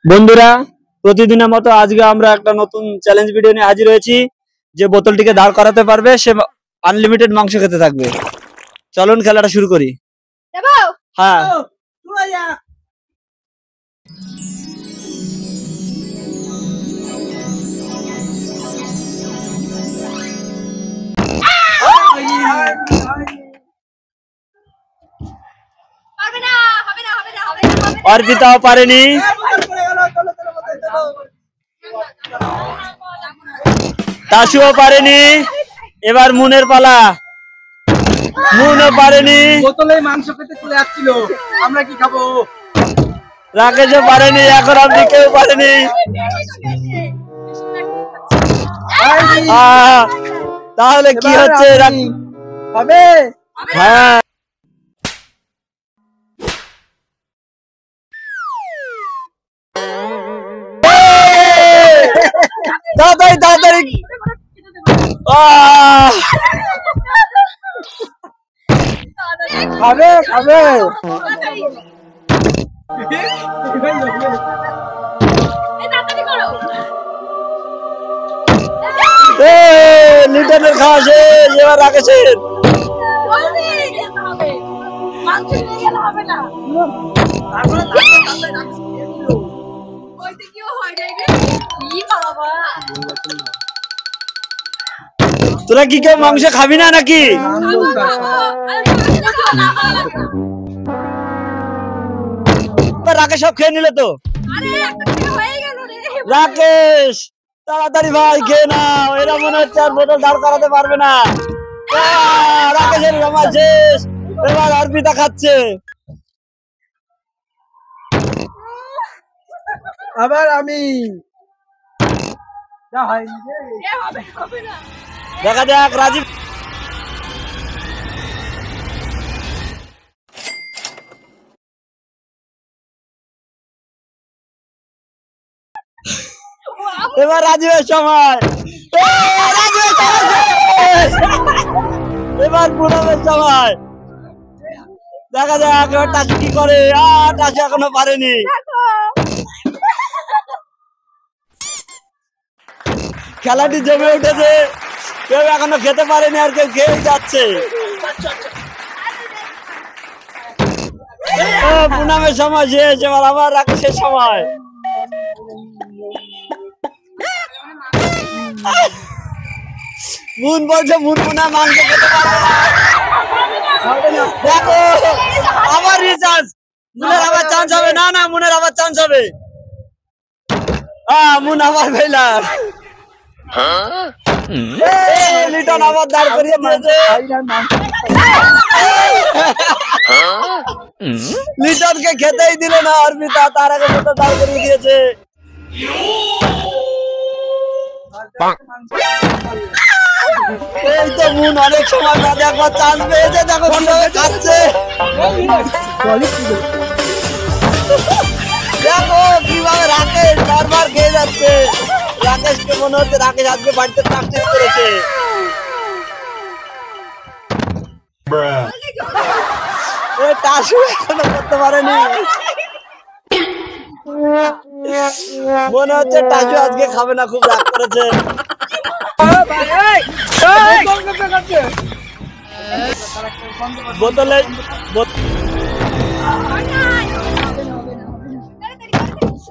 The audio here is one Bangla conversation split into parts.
বন্ধুরা, প্রতিদিনের মতো আজকে আমরা একটা নতুন চ্যালেঞ্জ ভিডিও নিয়ে হাজির হয়েছি। যে বোতলটিকে দাঁড় করাতে পারবে সে আনলিমিটেড মাংস খেতে থাকবে। চলুন খেলাটা শুরু করি। হ্যাঁ, অর্পিতাও পারেনি, তাসুও পারেনি। এবার মুনের পালা। মুনও পারেনি, বোতলে মাংস পেতে চলে আসছিল, আমরা কি খাবো? রাকেশও পারেনি, এখন আপনি কেউ পারেনি। তাহলে কি হচ্ছে? হবে? হ্যাঁ, তাড়াতাড়ি তাড়াতাড়ি। খাবে খাবে। লিটনের খাওয়া শেষ, এবার রাকেশের। তোরা কি কেউ মাংস খাবি না নাকি? রাকেশ সব খেয়ে নিলে তো। রাকেশ তাড়াতাড়ি ভাই খেয়ে নাও, এরা মনে হচ্ছে আর বোতল দাঁড় করাতে পারবে না। রাকেশের আমার শেষ, এবার অর্পিতা খাচ্ছে। আবার আমি। দেখা যাক রাজীব। এবার রাজীবের সময়, এবার পুনমের সময়। দেখা যাক এবার টাসু কি করে। টাসু এখনো পারেনি। খেলাটি জমে উঠেছে, কেউ এখনো খেতে পারেনি আর কেউ খেয়ে যাচ্ছে। পুনমের সময় শেষ, এবার আবার রাকেশের সময়। মুন বলছে মুন পুনা মাংস খেতে পারবে না। দেখো আবার রিচার্জ, মুনের আবার চান্স হবে। না না, মুনের আবার চান্স হবে। মুন আবার ফেলার। লিটন আবার দাঁড় করিয়ে দিয়েছে। লিটনকে খেতেই দিল না অর্পিতা, তার আগে মতো দাঁড় করিয়ে দিয়েছে। এই তো মুন অনেক সময় বাদে একবার চান্স পেয়েছে। দেখো কিভাবে খাচ্ছে, দেখো কিভাবে রাকেশ বারবার খেয়ে যাচ্ছে। রাকেশকে মনে হচ্ছে রাকেশ আজকে বাড়িতে প্র্যাকটিস করেছে। টাসু এখনো করতে পারেনি। মনে হচ্ছে টাসু আজকে খাবে না, খুব রাগ করেছে। বোতলে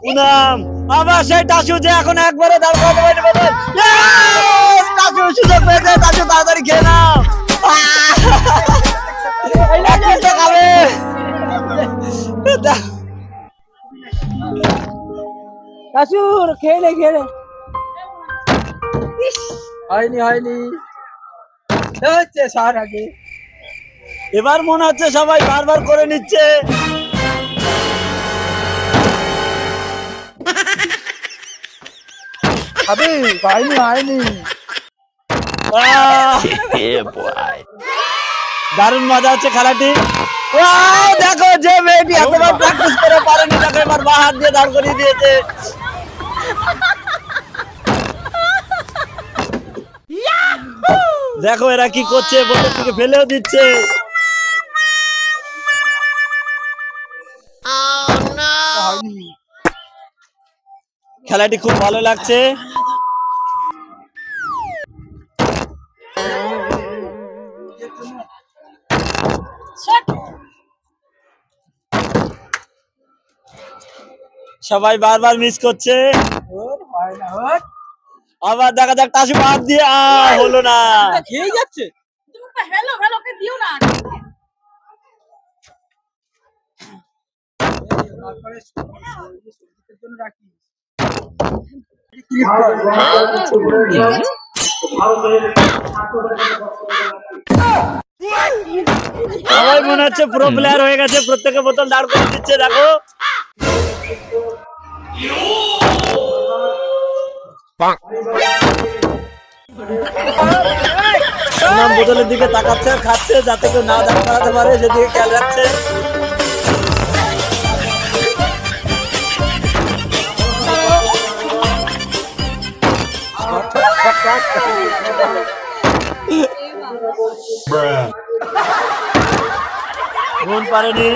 পুনম আবার সেই টাসু যে এখন একবারে দাঁড় করাতে পারেনি বোতল। টাসু সুযোগ পেয়েছে, টাসু তাড়াতাড়ি খেয়ে নাও। খাবে কাসুর খেয়ে নে খেয়ে নে। হয়নি হয়নি, হচ্ছে সার আগে। এবার মনে হচ্ছে সবাই বারবার করে নিচ্ছে। আবে হয়নি হয়নি। দারুণ মজা হচ্ছে খেলাটি। দেখো যে মেয়েটি এতবার প্র্যাকটিস করে পারেনি, দেখো এবার বাঁ হাত দিয়ে দাঁড় করিয়ে দিয়েছে। দেখো এরা কি করছে, বোতল থেকে ফেলেও দিচ্ছে। খেলাটি খুব ভালো লাগছে। সবাই বারবার মিস করছে। আবার দেখা যাক টাসু বাদ দিয়ে হলো না। খেয়ে যাচ্ছে। হ্যালো হ্যালো কে দিও না। সবাই মনে হচ্ছে প্রো প্লেয়ার হয়ে গেছে, প্রত্যেকে বোতল দাঁড় করে দিচ্ছে। দেখো সুনাম বোতলের দিকে তাকাচ্ছে আর খাচ্ছে, যাতে কেউ না দাঁড় করাতে পারে সেদিকে খেয়াল রাখছে। মন পারেনি।